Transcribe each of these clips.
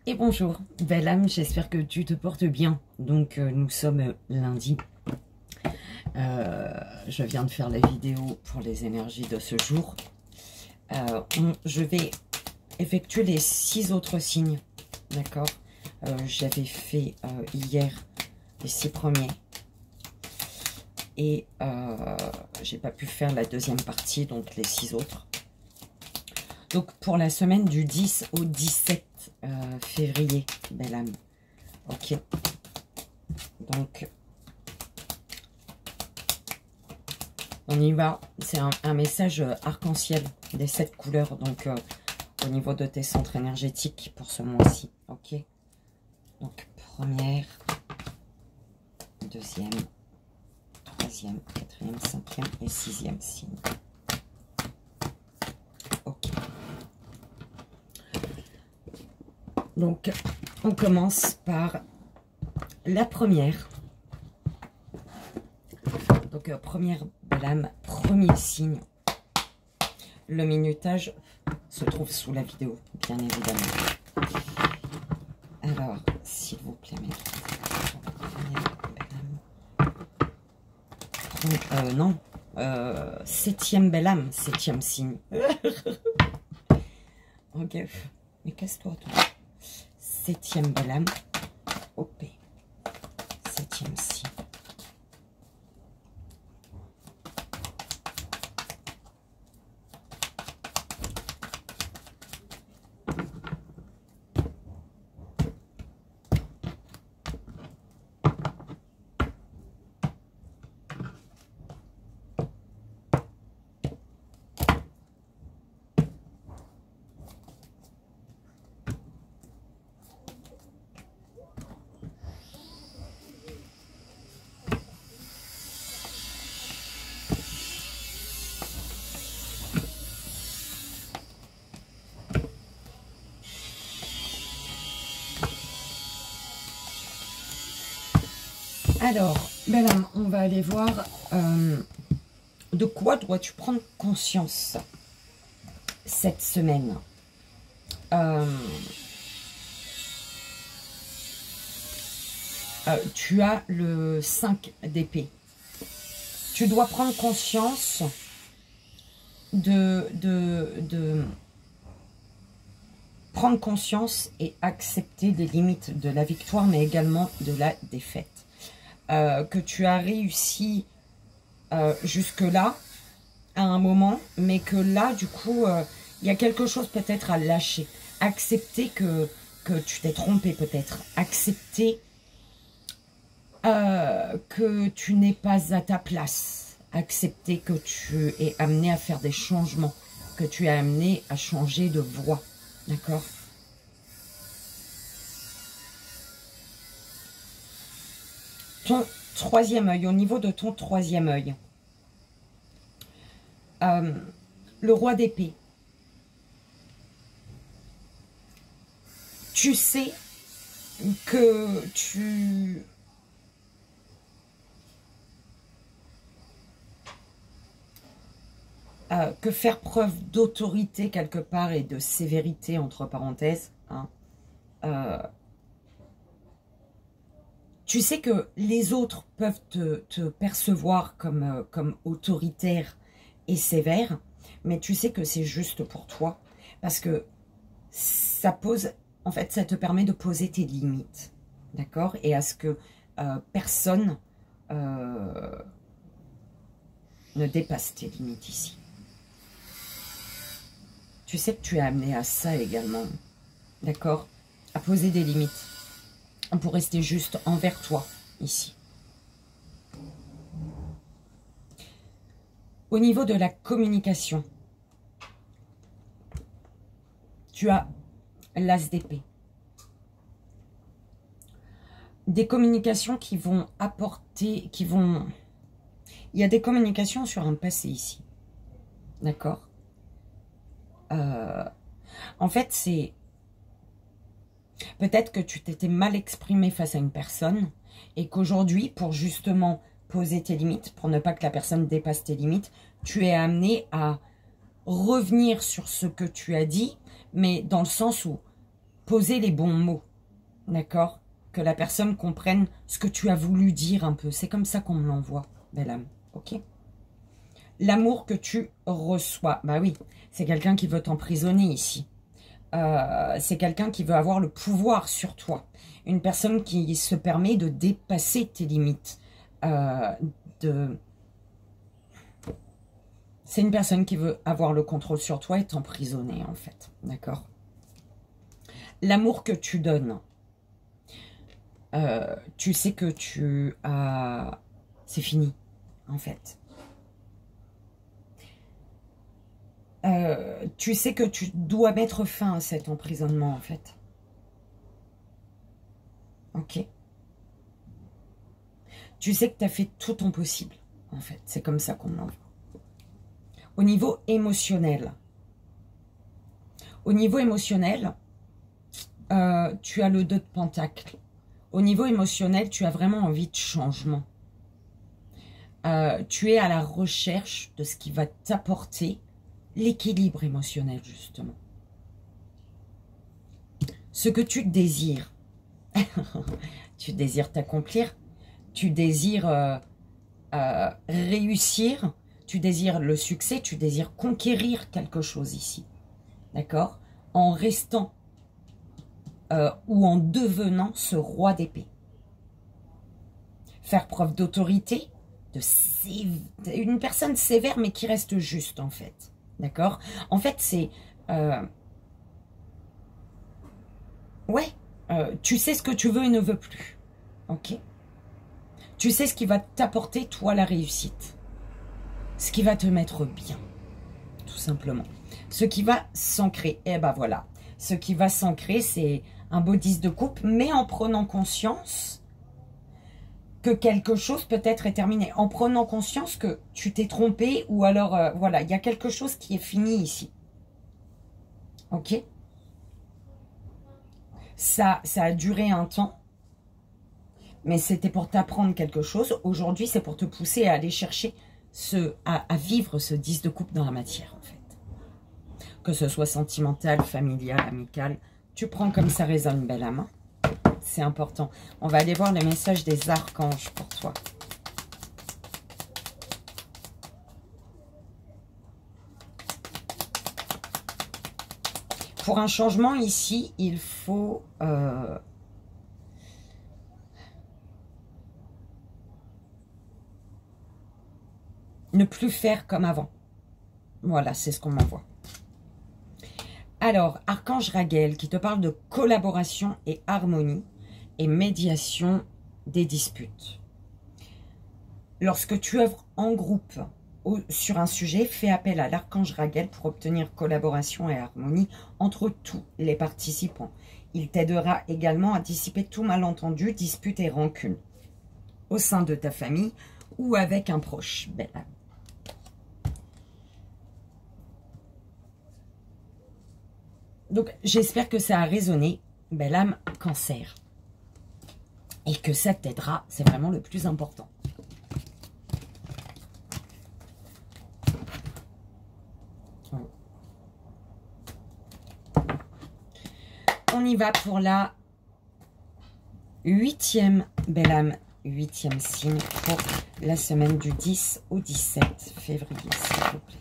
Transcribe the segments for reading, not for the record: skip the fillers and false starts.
Et bonjour, belle âme, j'espère que tu te portes bien. Donc nous sommes lundi. Je viens de faire la vidéo pour les énergies de ce jour. Je vais effectuer les 6 autres signes. D'accord. J'avais fait hier les 6 premiers. Et j'ai pas pu faire la deuxième partie, donc les 6 autres. Donc pour la semaine du 10 au 17 février, belle âme. Ok. Donc on y va. C'est un message arc-en-ciel des 7 couleurs. Donc au niveau de tes centres énergétiques pour ce mois-ci. Ok. Donc première, deuxième, troisième, quatrième, cinquième et sixième signe. Ok. Donc, on commence par la première. Donc, première blâme, premier signe. Le minutage se trouve sous la vidéo, bien évidemment. Alors, s'il vous plaît, non. Septième belle âme, septième signe. Ok. Mais casse-toi, toi. Septième belle âme. OP. Septième signe. Alors, belle âme, on va aller voir de quoi dois-tu prendre conscience cette semaine. Tu as le 5 d'épée. Tu dois prendre conscience de prendre conscience et accepter les limites de la victoire, mais également de la défaite. Que tu as réussi jusque-là, à un moment, mais que là, du coup, il y a quelque chose peut-être à lâcher. Accepter que tu t'es trompé peut-être. Accepter que tu n'es pas à ta place. Accepter que tu es amené à faire des changements. Que tu es amené à changer de voie. D'accord ? Ton troisième œil, au niveau de ton troisième œil, le roi d'épée. Tu sais que que faire preuve d'autorité quelque part et de sévérité entre parenthèses, hein, tu sais que les autres peuvent te percevoir comme autoritaire et sévère, mais tu sais que c'est juste pour toi, parce que ça pose, en fait, ça te permet de poser tes limites, d'accord? Et à ce que personne ne dépasse tes limites ici. Tu sais que tu es amené à ça également, d'accord? À poser des limites. Pour rester juste envers toi, ici. Au niveau de la communication, tu as l'as d'épée. Des communications qui vont apporter, Il y a des communications sur un passé ici. D'accord? En fait, c'est... Peut-être que tu t'étais mal exprimé face à une personne et qu'aujourd'hui, pour justement poser tes limites, pour ne pas que la personne dépasse tes limites, tu es amené à revenir sur ce que tu as dit, mais dans le sens où poser les bons mots, d'accord? Que la personne comprenne ce que tu as voulu dire un peu. C'est comme ça qu'on me l'envoie, belle âme, ok? L'amour que tu reçois, bah oui, c'est quelqu'un qui veut t'emprisonner ici. C'est quelqu'un qui veut avoir le pouvoir sur toi. Une personne qui se permet de dépasser tes limites. C'est une personne qui veut avoir le contrôle sur toi et t'emprisonner, en fait. D'accord? L'amour que tu donnes. Tu sais que tu as... C'est fini, en fait. Tu sais que tu dois mettre fin à cet emprisonnement, en fait. Ok. Tu sais que tu as fait tout ton possible, en fait. C'est comme ça qu'on l'envoie. Au niveau émotionnel. Au niveau émotionnel, tu as le 2 de Pentacle. Au niveau émotionnel, tu as vraiment envie de changement. Tu es à la recherche de ce qui va t'apporter l'équilibre émotionnel, justement. Ce que tu désires. Tu désires t'accomplir. Tu désires réussir. Tu désires le succès. Tu désires conquérir quelque chose ici. D'accord? En restant ou en devenant ce roi d'épée. Faire preuve d'autorité. Une personne sévère mais qui reste juste, en fait. D'accord? En fait, c'est... tu sais ce que tu veux et ne veux plus. Ok? Tu sais ce qui va t'apporter, toi, la réussite. Ce qui va te mettre bien. Tout simplement. Ce qui va s'ancrer. Eh ben voilà. Ce qui va s'ancrer, c'est un beau 10 de coupe, mais en prenant conscience que quelque chose peut-être est terminé. En prenant conscience que tu t'es trompé ou alors, voilà, il y a quelque chose qui est fini ici. Ok? Ça a duré un temps, mais c'était pour t'apprendre quelque chose. Aujourd'hui, c'est pour te pousser à aller chercher, à vivre ce 10 de coupe dans la matière, en fait. Que ce soit sentimental, familial, amical, tu prends comme ça résonne, belle âme. C'est important. On va aller voir le message des archanges pour toi. Pour un changement ici, il faut ne plus faire comme avant. Voilà, c'est ce qu'on m'envoie. Alors, Archange Raguel qui te parle de collaboration et harmonie et médiation des disputes. Lorsque tu œuvres en groupe sur un sujet, fais appel à l'Archange Raguel pour obtenir collaboration et harmonie entre tous les participants. Il t'aidera également à dissiper tout malentendu, dispute et rancune au sein de ta famille ou avec un proche. Belle âme. Donc, j'espère que ça a résonné, belle âme Cancer. Et que ça t'aidera, c'est vraiment le plus important. On y va pour la 8e, belle âme, 8e signe pour la semaine du 10 au 17 février, s'il vous plaît.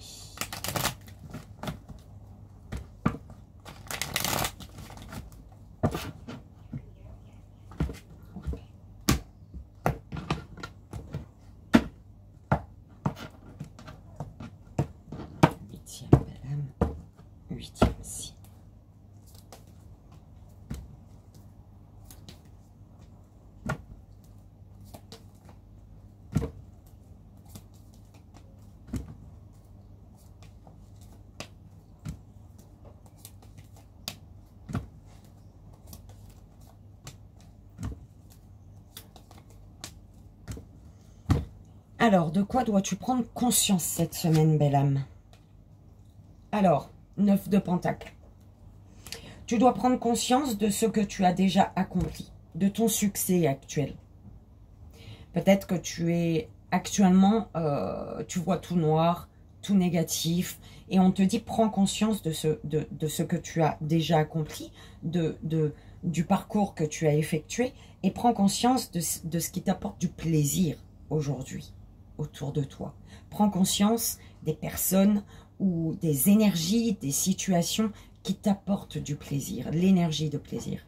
Alors, de quoi dois-tu prendre conscience cette semaine, belle âme? Alors, 9 de Pentacle. Tu dois prendre conscience de ce que tu as déjà accompli, de ton succès actuel. Peut-être que tu es actuellement, tu vois tout noir, tout négatif, Et on te dit, prends conscience de ce que tu as déjà accompli, du parcours que tu as effectué, et prends conscience de ce qui t'apporte du plaisir aujourd'hui autour de toi. Prends conscience des personnes ou des énergies, des situations qui t'apportent du plaisir, l'énergie de plaisir.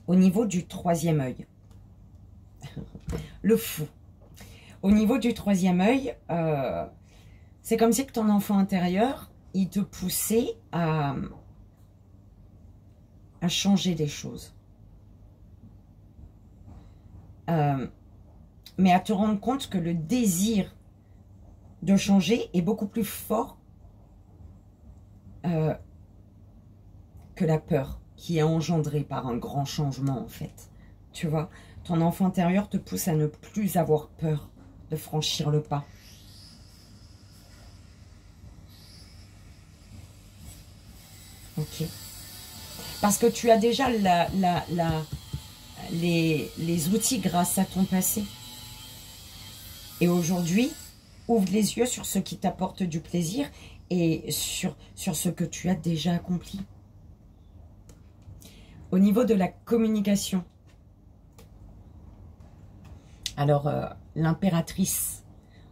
Au niveau du troisième œil, le fou. Au niveau du troisième œil, c'est comme si que ton enfant intérieur, il te poussait à changer des choses. Mais à te rendre compte que le désir de changer est beaucoup plus fort que la peur qui est engendrée par un grand changement, en fait. Tu vois, ton enfant intérieur te pousse à ne plus avoir peur de franchir le pas. Ok. Parce que tu as déjà les outils grâce à ton passé. Et aujourd'hui, ouvre les yeux sur ce qui t'apporte du plaisir et sur ce que tu as déjà accompli. Au niveau de la communication, alors l'impératrice,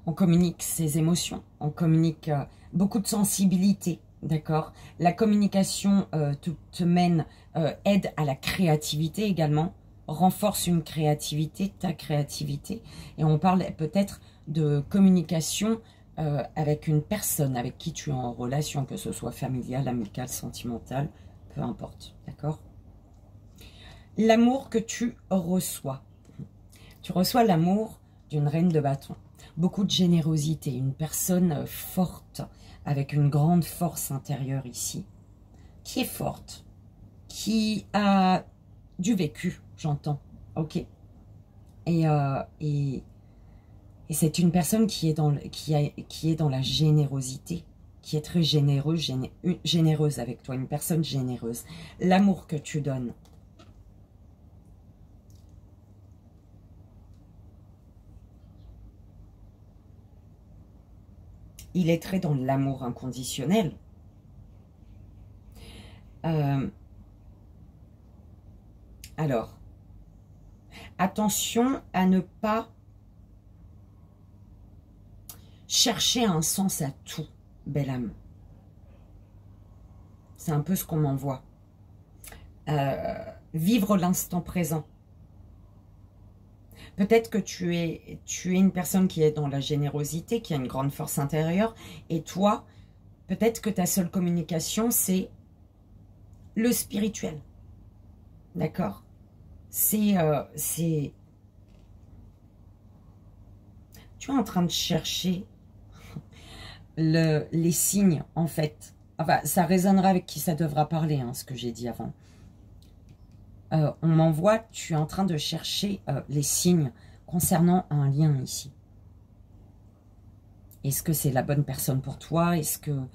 on communique ses émotions, on communique beaucoup de sensibilité, d'accord? La communication te mène, aide à la créativité également, renforce une créativité, ta créativité, et on parle peut-être de communication avec une personne avec qui tu es en relation, que ce soit familiale, amicale, sentimentale, peu importe, d'accord? L'amour que tu reçois. Tu reçois l'amour d'une reine de bâton. Beaucoup de générosité, une personne forte, avec une grande force intérieure ici, qui est forte, qui a du vécu, j'entends, ok. Et c'est une personne qui est dans la générosité, qui est très généreuse avec toi, une personne généreuse. L'amour que tu donnes. Il est très dans l'amour inconditionnel. Alors, attention à ne pas chercher un sens à tout, belle âme. C'est un peu ce qu'on m'envoie. Vivre l'instant présent. Peut-être que tu es une personne qui est dans la générosité, qui a une grande force intérieure, et toi, peut-être que ta seule communication, c'est le spirituel. D'accord? Tu es en train de chercher les signes, en fait. Enfin, ça résonnera avec qui ça devra parler, hein, ce que j'ai dit avant. On m'envoie, tu es en train de chercher les signes concernant un lien ici. Est-ce que c'est la bonne personne pour toi? Est-ce que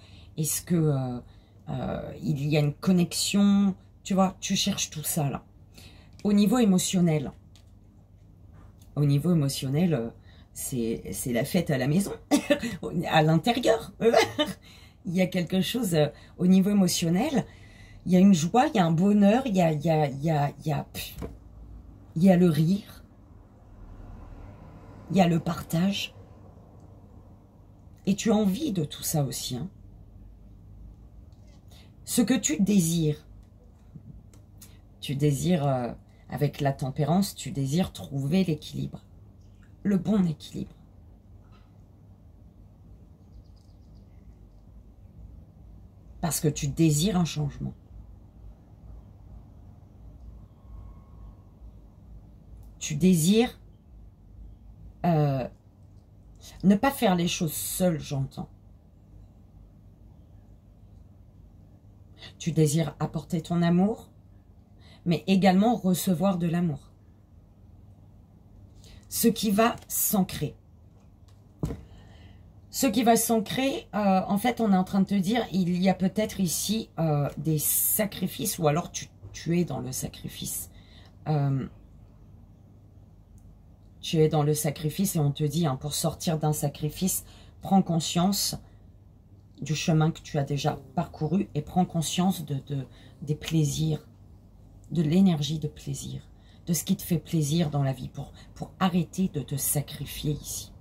il y a une connexion? Tu vois, tu cherches tout ça là. Au niveau émotionnel, c'est la fête à la maison, à l'intérieur. Il y a quelque chose au niveau émotionnel. Il y a une joie, il y a un bonheur, il y a le rire, il y a le partage. Et tu as envie de tout ça aussi. Hein. Ce que tu désires avec la tempérance, tu désires trouver l'équilibre, le bon équilibre. Parce que tu désires un changement. Tu désires ne pas faire les choses seul, j'entends. Tu désires apporter ton amour, mais également recevoir de l'amour. Ce qui va s'ancrer. Ce qui va s'ancrer, en fait, on est en train de te dire, il y a peut-être ici des sacrifices, ou alors tu es dans le sacrifice. Tu es dans le sacrifice et on te dit, hein, pour sortir d'un sacrifice, prends conscience du chemin que tu as déjà parcouru et prends conscience des plaisirs, de l'énergie de plaisir, de ce qui te fait plaisir dans la vie pour arrêter de te sacrifier ici.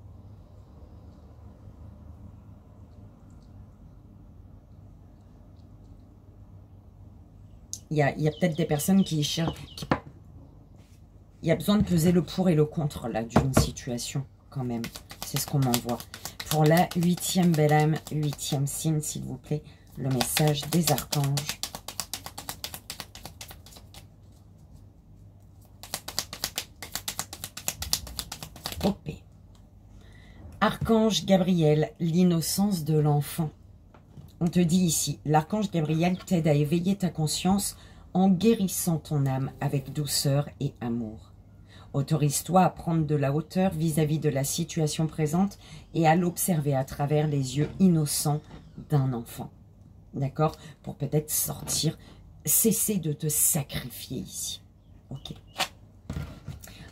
Il y a peut-être des personnes qui cherchent... Il y a besoin de peser le pour et le contre là d'une situation quand même. C'est ce qu'on m'envoie. Pour la 8e belle âme, 8e signe, s'il vous plaît, le message des archanges. OP. Archange Gabriel, l'innocence de l'enfant. On te dit ici, l'archange Gabriel t'aide à éveiller ta conscience en guérissant ton âme avec douceur et amour. Autorise-toi à prendre de la hauteur vis-à-vis de la situation présente et à l'observer à travers les yeux innocents d'un enfant. D'accord? Pour peut-être sortir, cesser de te sacrifier ici. Ok.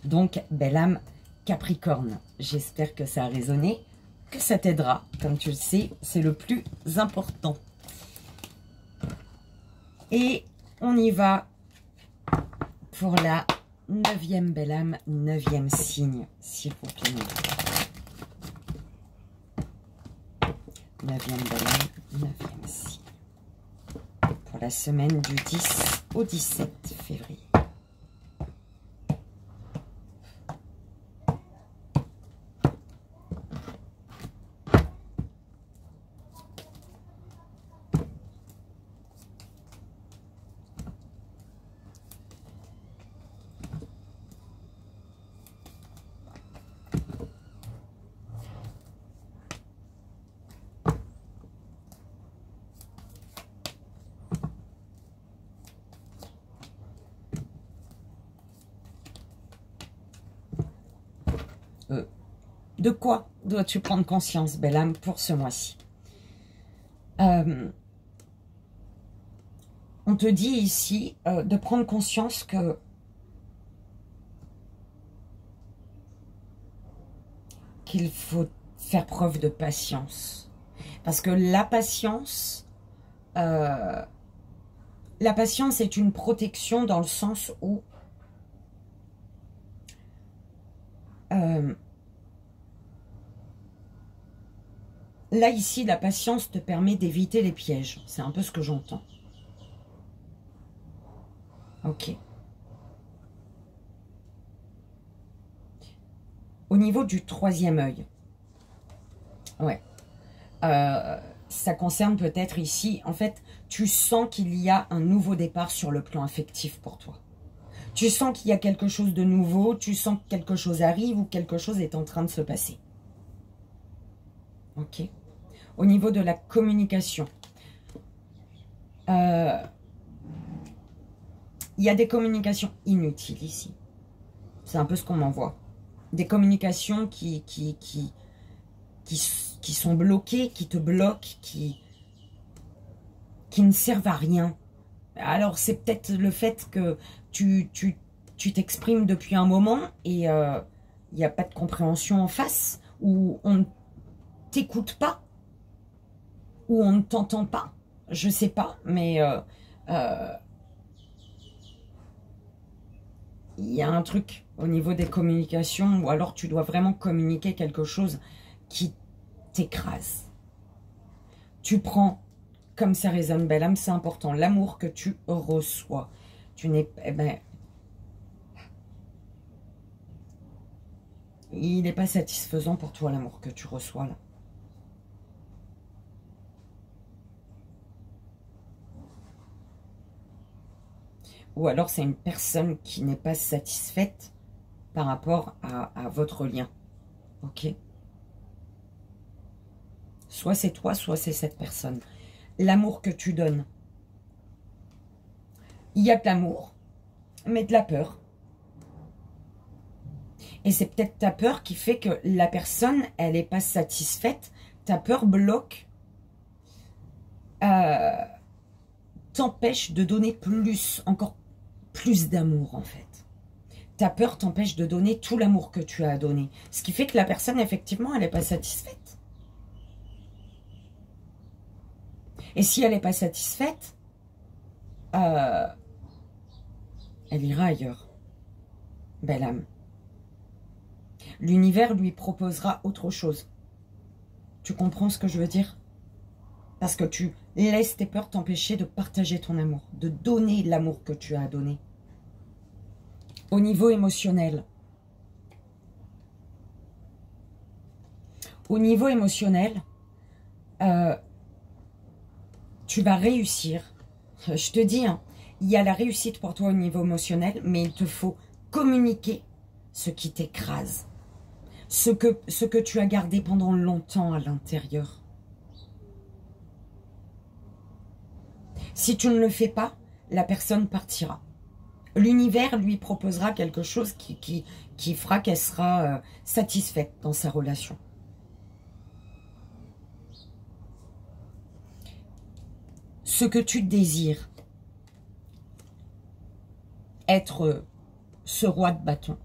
Donc, belle âme Capricorne, j'espère que ça a résonné, que ça t'aidera. Comme tu le sais, c'est le plus important. Et on y va pour la 9e belle âme, 9e signe, s'il vous plaît. 9e belle âme, 9e signe. Pour la semaine du 10 au 17 février. De quoi dois-tu prendre conscience, belle âme, pour ce mois-ci? On te dit ici de prendre conscience que qu'il faut faire preuve de patience. Parce que la patience est une protection dans le sens où là, ici, la patience te permet d'éviter les pièges. C'est un peu ce que j'entends. Ok. Au niveau du 3e œil. Ouais. Ça concerne peut-être ici, en fait, tu sens qu'il y a un nouveau départ sur le plan affectif pour toi. Tu sens qu'il y a quelque chose de nouveau, tu sens que quelque chose arrive ou quelque chose est en train de se passer. Ok. Au niveau de la communication, il y a des communications inutiles ici. C'est un peu ce qu'on m'envoie. Des communications qui sont bloquées, qui te bloquent, qui ne servent à rien. Alors, c'est peut-être le fait que tu t'exprimes depuis un moment et il n'y a pas de compréhension en face, ou on ne t'écoute pas, ou on ne t'entend pas. Je sais pas, mais il y a un truc au niveau des communications, ou alors tu dois vraiment communiquer quelque chose qui t'écrase. Tu prends, comme ça résonne, belle âme, c'est important, l'amour que tu reçois. Tu n'es... Eh ben, il n'est pas satisfaisant pour toi, l'amour que tu reçois, là. Ou alors c'est une personne qui n'est pas satisfaite par rapport à votre lien. Ok? Soit c'est toi, soit c'est cette personne. L'amour que tu donnes. Il y a de l'amour, mais de la peur. Et c'est peut-être ta peur qui fait que la personne, elle n'est pas satisfaite. Ta peur bloque, t'empêche de donner plus, encore plus d'amour en fait. ta peur t'empêche de donner tout l'amour que tu as à donner. Ce qui fait que la personne, effectivement, elle n'est pas satisfaite. Et si elle n'est pas satisfaite, elle ira ailleurs. Belle âme. L'univers lui proposera autre chose. Tu comprends ce que je veux dire? Parce que tu laisses tes peurs t'empêcher de partager ton amour, de donner l'amour que tu as à donner. Au niveau émotionnel. Au niveau émotionnel, tu vas réussir. Je te dis, hein, il y a la réussite pour toi au niveau émotionnel, mais il te faut communiquer ce qui t'écrase. Ce que tu as gardé pendant longtemps à l'intérieur. Si tu ne le fais pas, la personne partira. L'univers lui proposera quelque chose qui fera qu'elle sera satisfaite dans sa relation. Ce que tu désires, être ce roi de bâton,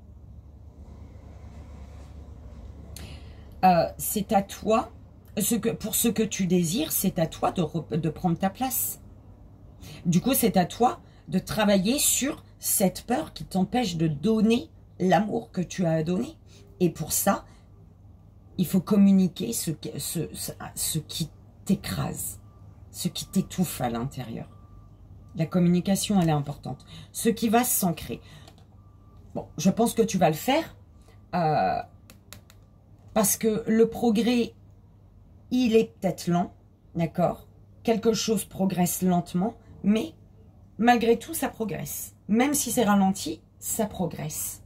c'est à toi, pour ce que tu désires, c'est à toi de prendre ta place. Du coup, c'est à toi de travailler sur cette peur qui t'empêche de donner l'amour que tu as à donner. Et pour ça, il faut communiquer ce qui t'écrase, ce qui t'étouffe à l'intérieur. La communication, elle est importante. Ce qui va s'ancrer. Bon, je pense que tu vas le faire parce que le progrès, il est peut-être lent, d'accord? Quelque chose progresse lentement, mais malgré tout, ça progresse. Même si c'est ralenti, ça progresse.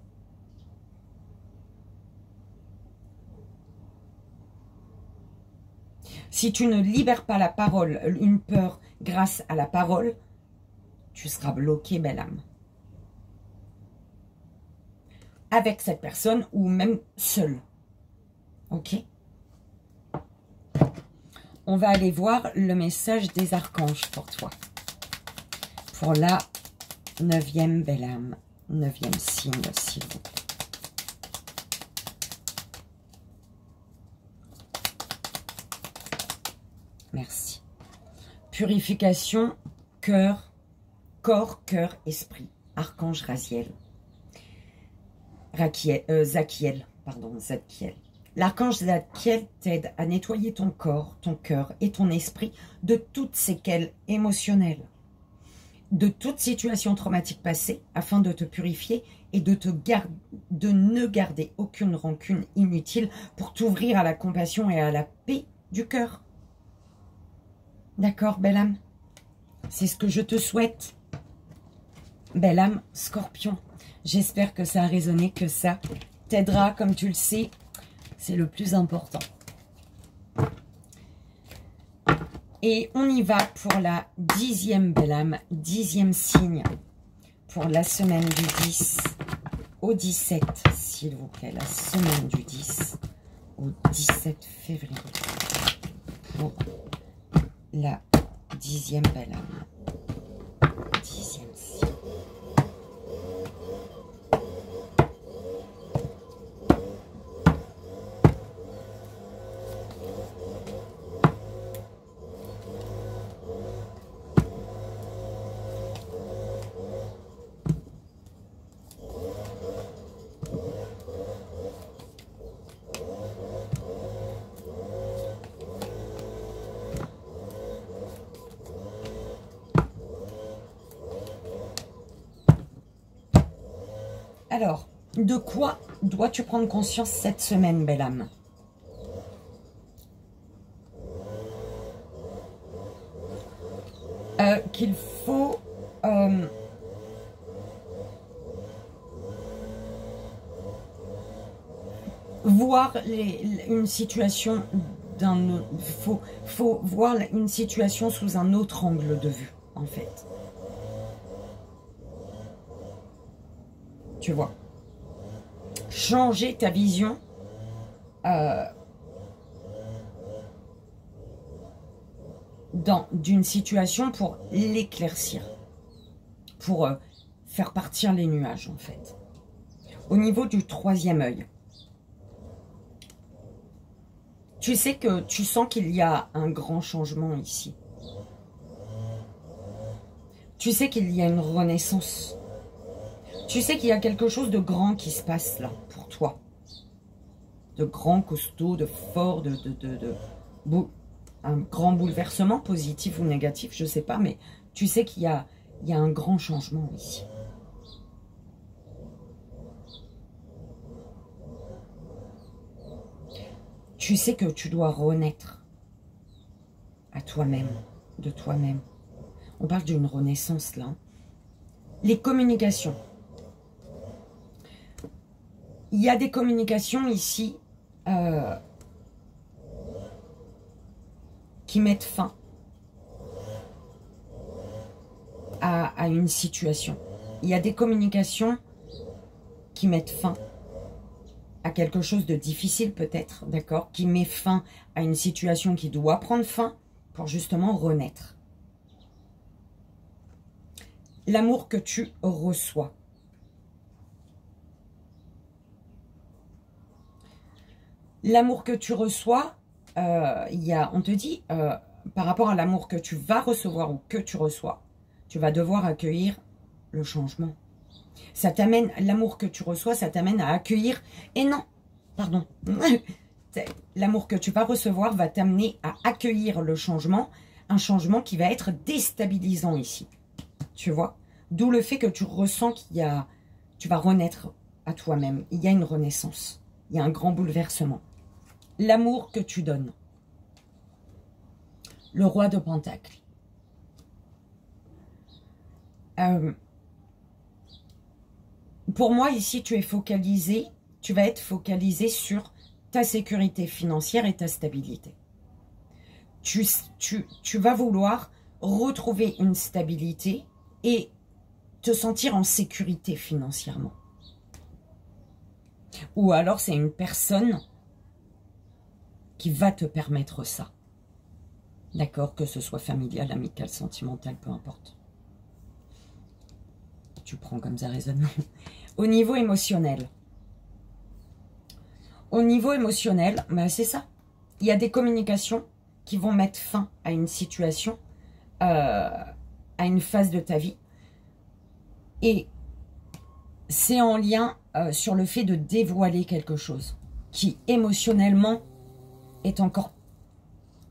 Si tu ne libères pas la parole, une peur grâce à la parole, tu seras bloqué, belle âme. Avec cette personne ou même seule. Ok? On va aller voir le message des archanges pour toi. Pour la 9e belle âme, 9e signe, s'il vous plaît. Merci. Purification, cœur, corps, cœur, esprit. Archange Raziel. Zachiel. L'archange Zachiel t'aide à nettoyer ton corps, ton cœur et ton esprit de toutes séquelles émotionnelles, de toute situation traumatique passée, afin de te purifier et de ne garder aucune rancune inutile pour t'ouvrir à la compassion et à la paix du cœur. D'accord, belle âme? C'est ce que je te souhaite. Belle âme, Scorpion. J'espère que ça a résonné, que ça t'aidera, comme tu le sais. C'est le plus important. Et on y va pour la 10e belle âme, 10e signe, pour la semaine du 10 au 17, s'il vous plaît. La semaine du 10 au 17 février. Pour la 10e belle âme. 10e signe. Alors, de quoi dois-tu prendre conscience cette semaine, belle âme? Qu'il faut voir une situation faut voir une situation sous un autre angle de vue, en fait. Tu vois, changer ta vision d'une situation pour l'éclaircir, pour faire partir les nuages, en fait. Au niveau du troisième œil, tu sais que tu sens qu'il y a un grand changement ici. Tu sais qu'il y a une renaissance. Tu sais qu'il y a quelque chose de grand qui se passe là, pour toi. De grand, costaud, de fort, un grand bouleversement, positif ou négatif, je ne sais pas, mais tu sais qu'il y a un grand changement ici. Tu sais que tu dois renaître à toi-même, de toi-même. On parle d'une renaissance là. Les communications. Il y a des communications ici qui mettent fin à une situation. Il y a des communications qui mettent fin à quelque chose de difficile peut-être, d'accord, qui met fin à une situation qui doit prendre fin pour justement renaître. L'amour que tu reçois. L'amour que tu reçois, on te dit, par rapport à l'amour que tu vas recevoir ou que tu reçois, tu vas devoir accueillir le changement. Ça t'amène, l'amour que tu reçois, ça t'amène à accueillir, et non, pardon, l'amour que tu vas recevoir va t'amener à accueillir le changement, un changement qui va être déstabilisant ici, tu vois. D'où le fait que tu ressens tu vas renaître à toi-même, il y a une renaissance, il y a un grand bouleversement. L'amour que tu donnes. Le roi de Pentacles. Pour moi, ici, tu vas être focalisé sur ta sécurité financière et ta stabilité. Tu vas vouloir retrouver une stabilité et te sentir en sécurité financièrement. Ou alors, c'est une personne qui va te permettre ça. D'accord, que ce soit familial, amical, sentimental, peu importe. Tu prends comme ça résonne. Au niveau émotionnel. Au niveau émotionnel, bah c'est ça. Il y a des communications qui vont mettre fin à une situation, à une phase de ta vie. Et c'est en lien sur le fait de dévoiler quelque chose qui émotionnellement est encore...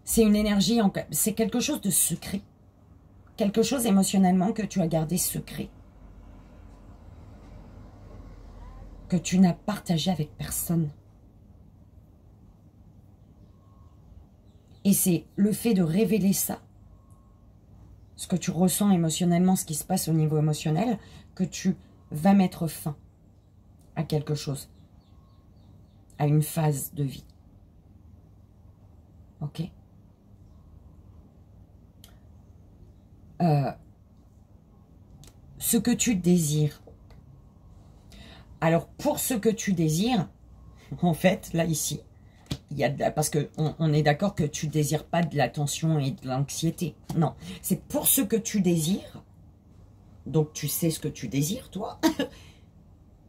C'est une énergie, c'est quelque chose de secret. Quelque chose émotionnellement que tu as gardé secret. Que tu n'as partagé avec personne. Et c'est le fait de révéler ça, ce que tu ressens émotionnellement, ce qui se passe au niveau émotionnel, que tu vas mettre fin à quelque chose, à une phase de vie. Ok ? Ce que tu désires. Alors, pour ce que tu désires, en fait, là, ici, il y a parce qu'on est d'accord que tu ne désires pas de l'attention et de l'anxiété. Non, c'est pour ce que tu désires. Donc, tu sais ce que tu désires, toi.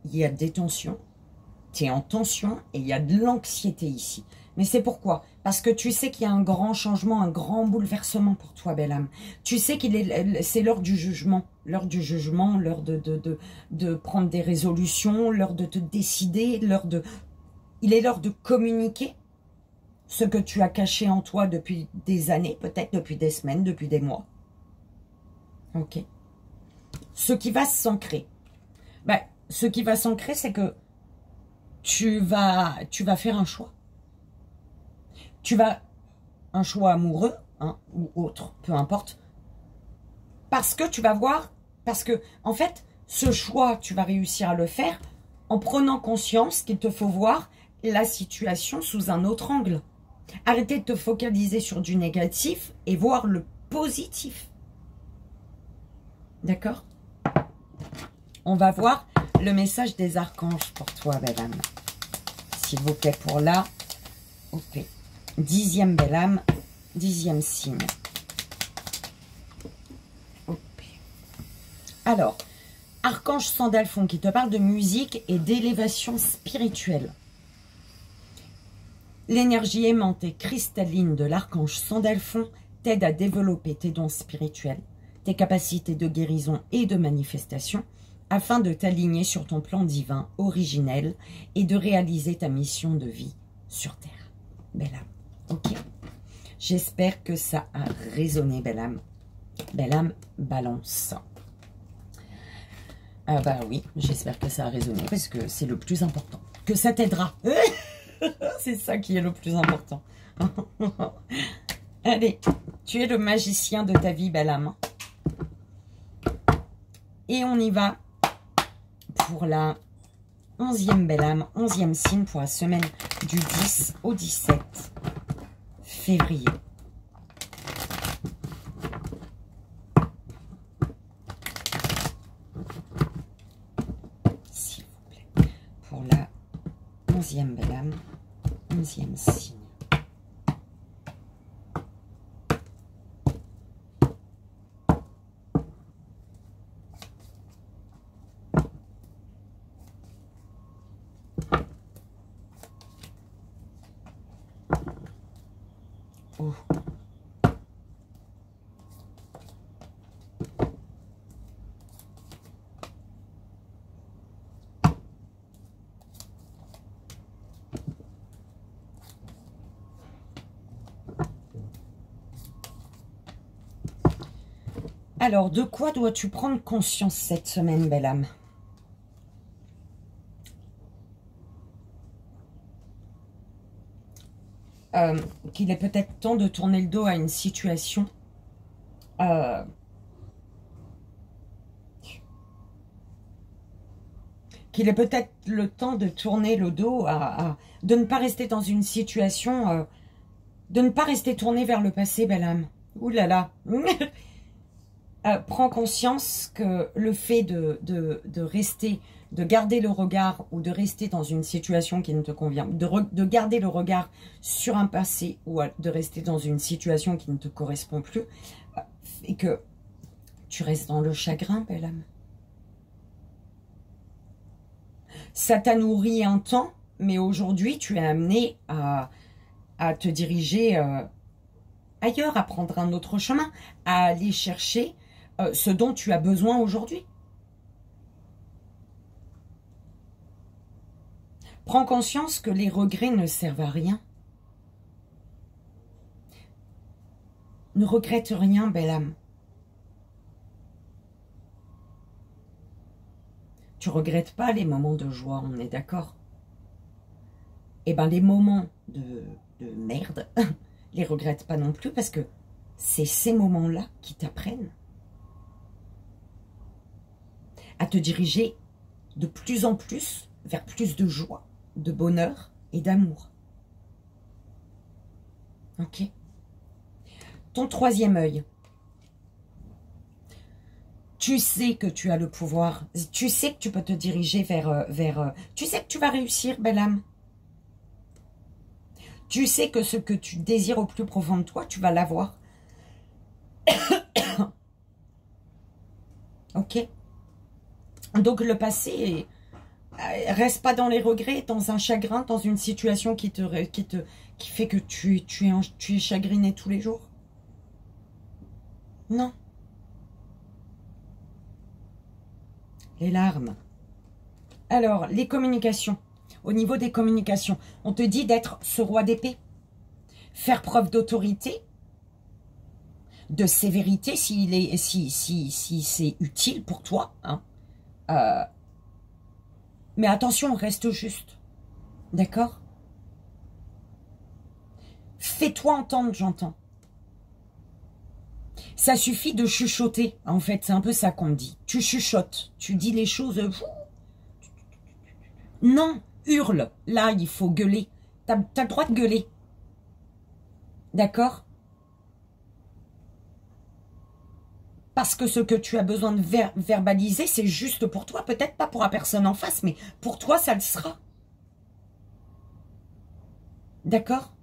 Il y a des tensions. Tu es en tension et il y a de l'anxiété ici. Mais c'est pourquoi? Parce que tu sais qu'il y a un grand changement, un grand bouleversement pour toi, belle âme. Tu sais c'est l'heure du jugement. L'heure du jugement, l'heure de prendre des résolutions, l'heure de te décider, il est l'heure de communiquer ce que tu as caché en toi depuis des années, peut-être depuis des semaines, depuis des mois. Ok. Ce qui va s'ancrer. Ben, ce qui va s'ancrer, c'est que tu vas faire un choix. Un choix amoureux, hein, ou autre, peu importe. Parce que tu vas voir, parce que, en fait, ce choix, tu vas réussir à le faire en prenant conscience qu'il te faut voir la situation sous un autre angle. Arrêtez de te focaliser sur du négatif et voir le positif. D'accord? On va voir le message des archanges pour toi, belle âme. S'il vous plaît, pour la... Ok. 10e belle âme, 10e signe. Ok. Alors, Archange Sandalphon qui te parle de musique et d'élévation spirituelle. L'énergie aimante et cristalline de l'archange Sandalphon t'aide à développer tes dons spirituels, tes capacités de guérison et de manifestation, afin de t'aligner sur ton plan divin originel et de réaliser ta mission de vie sur Terre. Belle âme, ok? J'espère que ça a résonné, belle âme. Belle âme, balance. Ah bah oui, j'espère que ça a résonné, parce que c'est le plus important. Que ça t'aidera. C'est ça qui est le plus important. Allez, tu es le magicien de ta vie, belle âme. Et on y va pour la 11e belle âme, 11e signe pour la semaine du 10 au 17 février. S'il vous plaît. Pour la 11e belle âme, 11e signe. Oh. Alors, de quoi dois-tu prendre conscience cette semaine, belle âme? Qu'il est peut-être temps de tourner le dos à une situation qu'il est peut-être le temps de tourner le dos de ne pas rester dans une situation, de ne pas rester tourné vers le passé, belle âme. Ouh là là. Prends conscience que le fait de rester, de garder le regard ou de rester dans une situation qui ne te convient, de garder le regard sur un passé ou de rester dans une situation qui ne te correspond plus, et que tu restes dans le chagrin, belle âme. Ça t'a nourri un temps, mais aujourd'hui, tu es amené à te diriger ailleurs, à prendre un autre chemin, à aller chercher ce dont tu as besoin aujourd'hui. Prends conscience que les regrets ne servent à rien. Ne regrette rien, belle âme. Tu regrettes pas les moments de joie, on est d'accord? Eh bien, les moments de merde, les regrette pas non plus, parce que c'est ces moments-là qui t'apprennent à te diriger de plus en plus vers plus de joie, de bonheur et d'amour. Ok? Ton troisième œil. Tu sais que tu as le pouvoir. Tu sais que tu peux te diriger vers tu sais que tu vas réussir, belle âme. Tu sais que ce que tu désires au plus profond de toi, tu vas l'avoir. Ok? Donc le passé, reste pas dans les regrets, dans un chagrin, dans une situation qui fait que tu es chagriné tous les jours. Non. Les larmes. Alors, les communications. Au niveau des communications, on te dit d'être ce roi d'épée. Faire preuve d'autorité, de sévérité si c'est utile pour toi. Hein. Mais attention, reste juste. D'accord? Fais-toi entendre, j'entends. Ça suffit de chuchoter. En fait, c'est un peu ça qu'on me dit. Tu chuchotes. Tu dis les choses. Non, hurle. Là, il faut gueuler. T'as le droit de gueuler. D'accord? Parce que ce que tu as besoin de verbaliser, c'est juste pour toi. Peut-être pas pour la personne en face, mais pour toi, ça le sera. D'accord?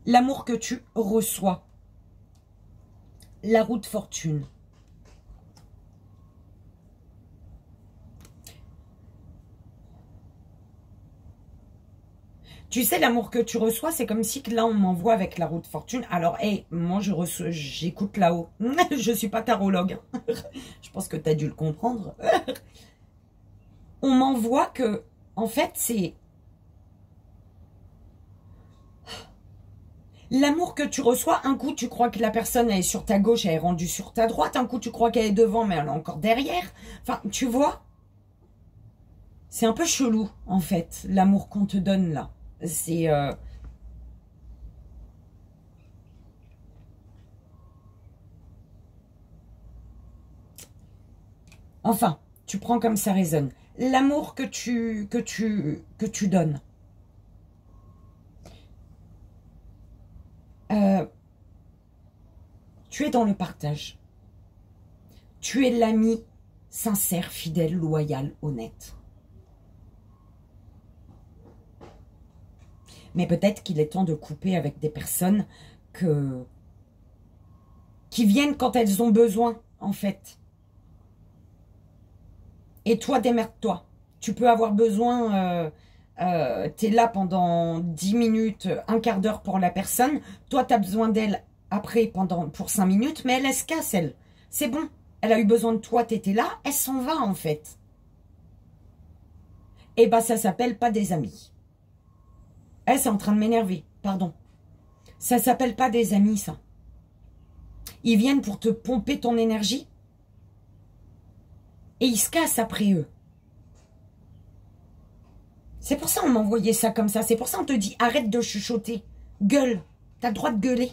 L'amour que tu reçois. La roue de fortune. Tu sais, l'amour que tu reçois, c'est comme si que là, on m'envoie avec la roue de fortune. Alors, hey, moi, j'écoute là-haut. Je suis pas tarologue. Je pense que tu as dû le comprendre. On m'envoie que, en fait, c'est... L'amour que tu reçois, un coup, tu crois que la personne elle est sur ta gauche, elle est rendue sur ta droite. Un coup, tu crois qu'elle est devant, mais elle est encore derrière. Enfin, tu vois, c'est un peu chelou, en fait, l'amour qu'on te donne, là. C'est... Enfin, tu prends comme ça résonne. L'amour que tu donnes. Tu es dans le partage. Tu es l'ami sincère, fidèle, loyal, honnête. Mais peut-être qu'il est temps de couper avec des personnes qui viennent quand elles ont besoin, en fait. Et toi, démerde-toi. Tu peux avoir besoin... t'es là pendant 10 minutes, un quart d'heure pour la personne. Toi, tu as besoin d'elle après pour 5 minutes, mais elle se casse, elle. C'est bon. Elle a eu besoin de toi, tu étais là, elle s'en va, en fait. Et bah, ça s'appelle pas des amis. Elle, c'est en train de m'énerver, pardon. Ça s'appelle pas des amis, ça. Ils viennent pour te pomper ton énergie et ils se cassent après eux. C'est pour ça qu'on m'a envoyé ça comme ça. C'est pour ça qu'on te dit arrête de chuchoter. Gueule. T'as le droit de gueuler.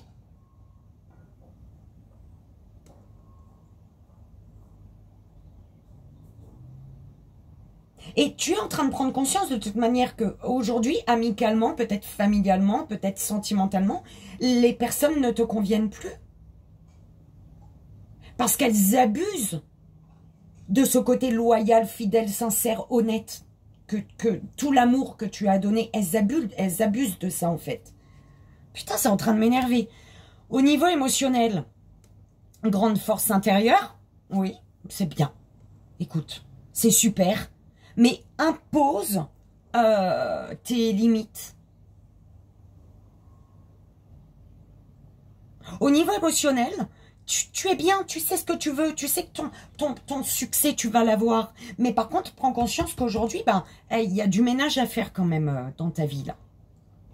Et tu es en train de prendre conscience de toute manière qu'aujourd'hui, amicalement, peut-être familialement, peut-être sentimentalement, les personnes ne te conviennent plus. Parce qu'elles abusent de ce côté loyal, fidèle, sincère, honnête. Que tout l'amour que tu as donné, elles abusent de ça en fait. Putain, c'est en train de m'énerver. Au niveau émotionnel, grande force intérieure, oui, c'est bien. Écoute, c'est super. Mais impose tes limites. Au niveau émotionnel, tu es bien, tu sais ce que tu veux, tu sais que ton succès, tu vas l'avoir. Mais par contre, prends conscience qu'aujourd'hui, ben, il y a du ménage à faire quand même dans ta vie, là.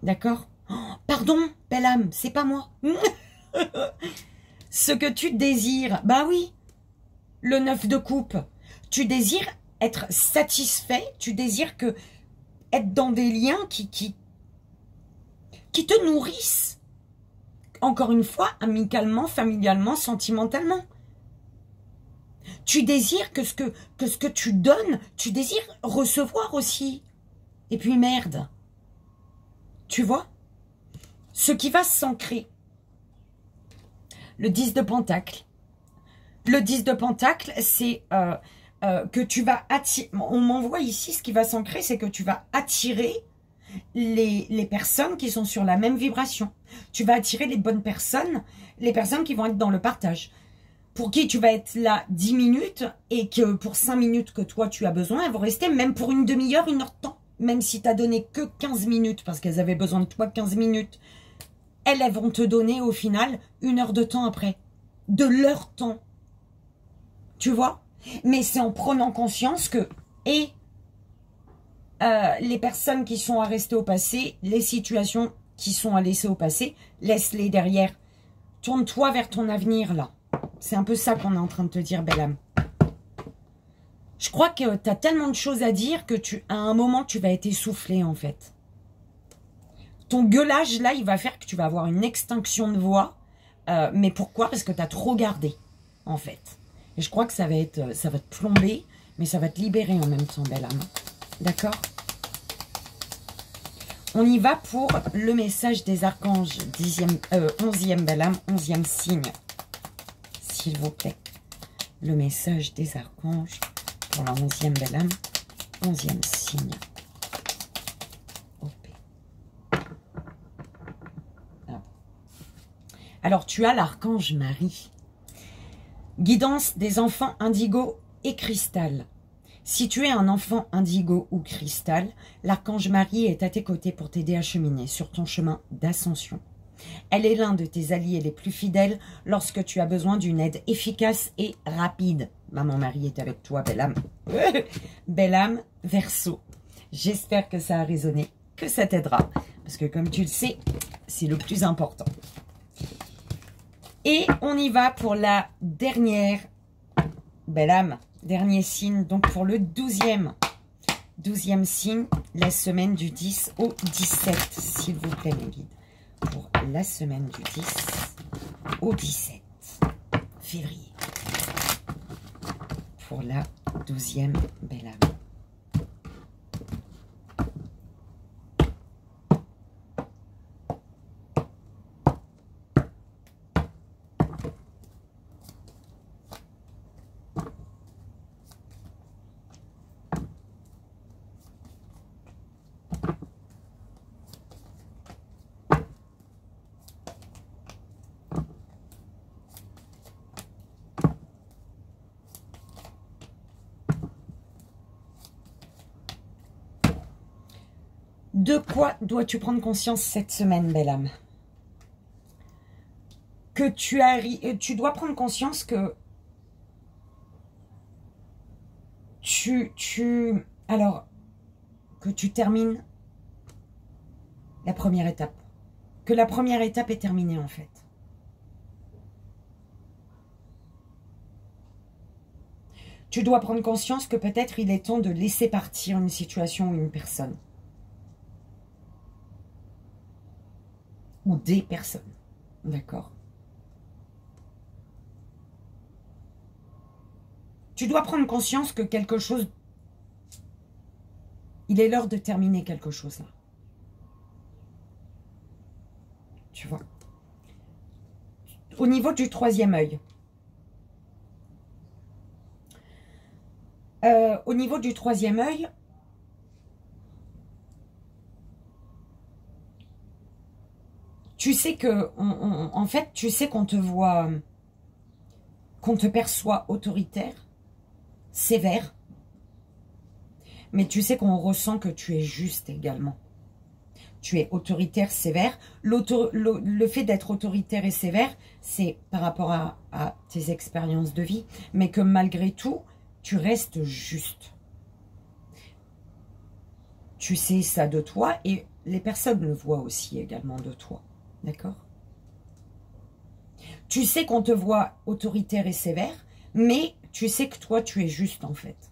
D'accord? Oh, pardon, belle âme, c'est pas moi. Ce que tu désires, bah oui, le 9 de coupe. Tu désires être satisfait, tu désires être dans des liens qui te nourrissent. Encore une fois, amicalement, familialement, sentimentalement. Tu désires que ce que tu donnes, tu désires recevoir aussi. Et puis merde. Tu vois? Ce qui va s'ancrer. Le 10 de Pentacle. Le 10 de Pentacle, c'est que tu vas attirer... On m'envoie ici, ce qui va s'ancrer, c'est que tu vas attirer les personnes qui sont sur la même vibration. Tu vas attirer les bonnes personnes, les personnes qui vont être dans le partage. Pour qui tu vas être là 10 minutes et que pour 5 minutes que toi tu as besoin, elles vont rester même pour une demi-heure, une heure de temps. Même si tu n'as donné que 15 minutes parce qu'elles avaient besoin de toi 15 minutes. Elles vont te donner au final une heure de temps après. De leur temps. Tu vois? Mais c'est en prenant conscience que les personnes qui sont à rester au passé, les situations qui sont à laisser au passé, laisse-les derrière. Tourne-toi vers ton avenir, là. C'est un peu ça qu'on est en train de te dire, belle âme. Je crois que tu as tellement de choses à dire que à un moment, tu vas être essoufflé, en fait. Ton gueulage, là, il va faire que tu vas avoir une extinction de voix. Mais pourquoi? Parce que tu as trop gardé, en fait. Et je crois que ça va te plomber, mais ça va te libérer en même temps, belle âme. D'accord? On y va pour le message des archanges. 11e belle âme, 11e signe. S'il vous plaît. Le message des archanges pour la 11e belle âme, 11e signe. Alors, tu as l'archange Marie. Guidance des enfants indigo et cristal. Si tu es un enfant indigo ou cristal, l'archange Marie est à tes côtés pour t'aider à cheminer sur ton chemin d'ascension. Elle est l'un de tes alliés les plus fidèles lorsque tu as besoin d'une aide efficace et rapide. Maman Marie est avec toi, belle âme. Belle âme, Verseau. J'espère que ça a résonné, que ça t'aidera. Parce que comme tu le sais, c'est le plus important. Et on y va pour la dernière, belle âme, dernier signe. Donc pour le 12e signe, la semaine du 10 au 17, s'il vous plaît mes guides. Pour la semaine du 10 au 17 février. Pour la 12e, belle âme. De quoi dois-tu prendre conscience cette semaine, belle âme? Que tu dois prendre conscience que alors, que tu termines la première étape. Que la première étape est terminée, en fait. Tu dois prendre conscience que peut-être il est temps de laisser partir une situation ou une personne. Ou des personnes. D'accord? Tu dois prendre conscience que quelque chose... Il est l'heure de terminer quelque chose là. Tu vois? Au niveau du troisième œil. Au niveau du troisième œil, tu sais que, en fait, tu sais qu'on te voit, qu'on te perçoit autoritaire, sévère, mais tu sais qu'on ressent que tu es juste également. Tu es autoritaire, sévère. Le fait d'être autoritaire et sévère, c'est par rapport à tes expériences de vie, mais que malgré tout, tu restes juste. Tu sais ça de toi et les personnes le voient aussi également de toi. D'accord? Tu sais qu'on te voit autoritaire et sévère, mais tu sais que toi, tu es juste en fait.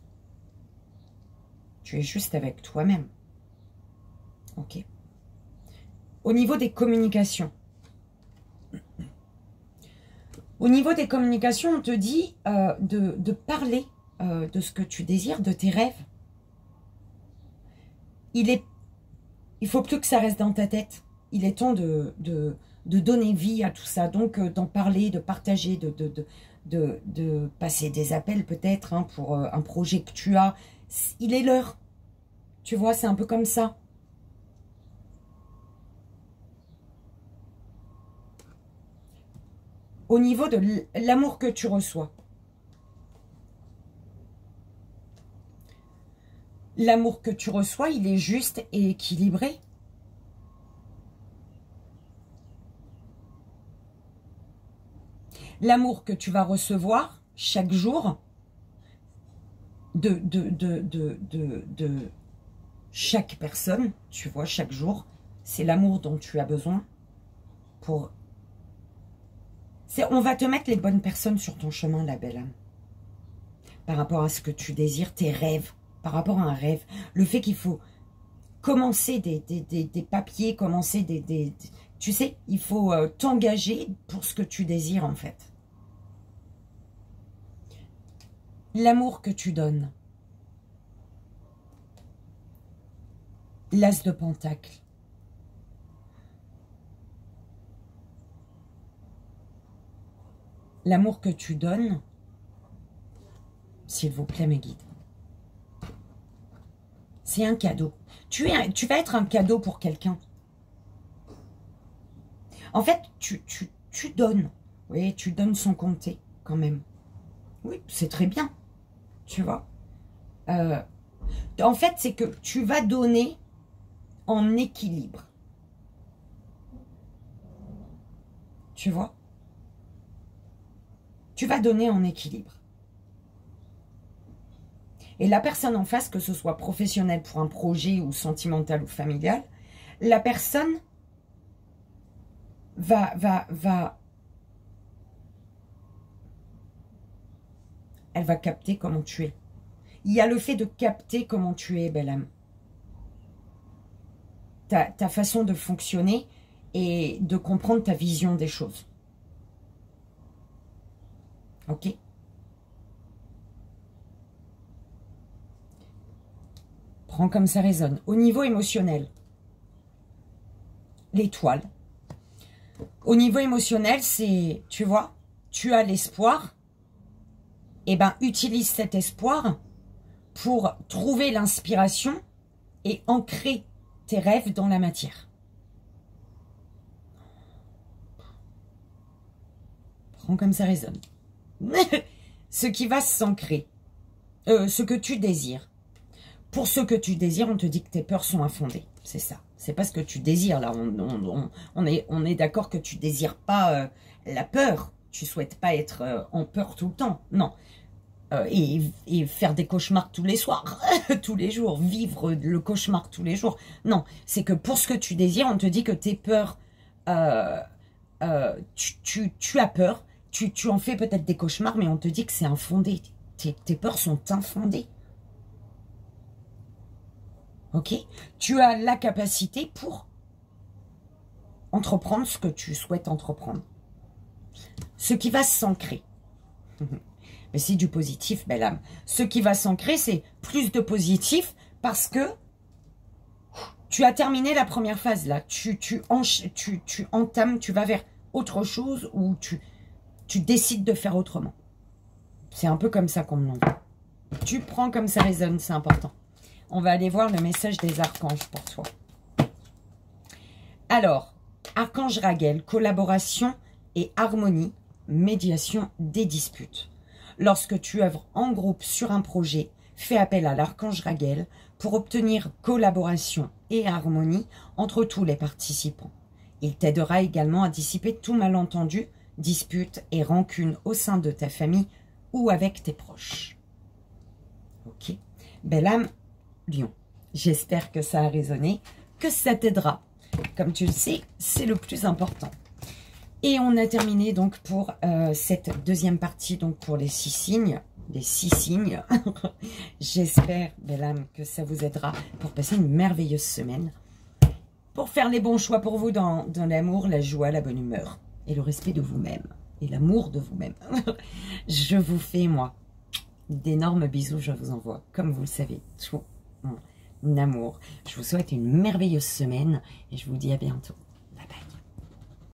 Tu es juste avec toi-même. Ok. Au niveau des communications. Au niveau des communications, on te dit de parler de ce que tu désires, de tes rêves. Il faut plus que ça reste dans ta tête. Il est temps de donner vie à tout ça. Donc, d'en parler, de partager, de passer des appels peut-être hein, pour un projet que tu as. Il est l'heure. Tu vois, c'est un peu comme ça. Au niveau de l'amour que tu reçois. L'amour que tu reçois, il est juste et équilibré. L'amour que tu vas recevoir chaque jour de chaque personne, tu vois, chaque jour, c'est l'amour dont tu as besoin pour... On va te mettre les bonnes personnes sur ton chemin, la belle âme. Par rapport à ce que tu désires, tes rêves, par rapport à un rêve. Le fait qu'il faut commencer des papiers, commencer tu sais, il faut t'engager pour ce que tu désires en fait. L'amour que tu donnes. L'as de Pentacle. L'amour que tu donnes, s'il vous plaît mes guides, c'est un cadeau. Tu vas être un cadeau pour quelqu'un. En fait, tu donnes. Oui, tu donnes sans compter quand même. Oui, c'est très bien. Tu vois. En fait, c'est que tu vas donner en équilibre. Tu vois? Tu vas donner en équilibre. Et la personne en face, que ce soit professionnelle pour un projet ou sentimental ou familial, la personne elle va capter comment tu es. Il y a le fait de capter comment tu es, belle âme. Ta façon de fonctionner et de comprendre ta vision des choses. Ok? Prends comme ça résonne. Au niveau émotionnel, l'étoile. Au niveau émotionnel, c'est, tu vois, tu as l'espoir. Eh bien, utilise cet espoir pour trouver l'inspiration et ancrer tes rêves dans la matière. Prends comme ça résonne. Ce qui va s'ancrer. Ce que tu désires. Pour ce que tu désires, on te dit que tes peurs sont infondées. C'est ça. C'est pas ce que tu désires, là. On est d'accord que tu désires pas la peur. Tu souhaites pas être en peur tout le temps. Non. Et faire des cauchemars tous les soirs, tous les jours, vivre le cauchemar tous les jours. Non, c'est que pour ce que tu désires, on te dit que tes peurs, tu as peur, tu en fais peut-être des cauchemars, mais on te dit que c'est infondé. Tes peurs sont infondées. Ok? Tu as la capacité pour entreprendre ce que tu souhaites entreprendre. Ce qui va s'ancrer. Mais c'est du positif, belle âme. Ce qui va s'ancrer, c'est plus de positif parce que tu as terminé la première phase là. Tu entames, tu vas vers autre chose ou tu décides de faire autrement. C'est un peu comme ça qu'on me l'envoie. Tu prends comme ça résonne, c'est important. On va aller voir le message des archanges pour toi. Alors, archange Raguel, collaboration et harmonie, médiation des disputes. Lorsque tu œuvres en groupe sur un projet, fais appel à l'archange Raguel pour obtenir collaboration et harmonie entre tous les participants. Il t'aidera également à dissiper tout malentendu, disputes et rancunes au sein de ta famille ou avec tes proches. Ok. Belle âme, Lion. J'espère que ça a résonné, que ça t'aidera. Comme tu le sais, c'est le plus important. Et on a terminé donc pour cette deuxième partie, donc pour les 6 signes. Les 6 signes. J'espère, belle âme, que ça vous aidera pour passer une merveilleuse semaine. Pour faire les bons choix pour vous dans l'amour, la joie, la bonne humeur. Et le respect de vous-même. Et l'amour de vous-même. Je vous fais, moi, d'énormes bisous. Je vous envoie, comme vous le savez, tout mon amour. Je vous souhaite une merveilleuse semaine. Et je vous dis à bientôt.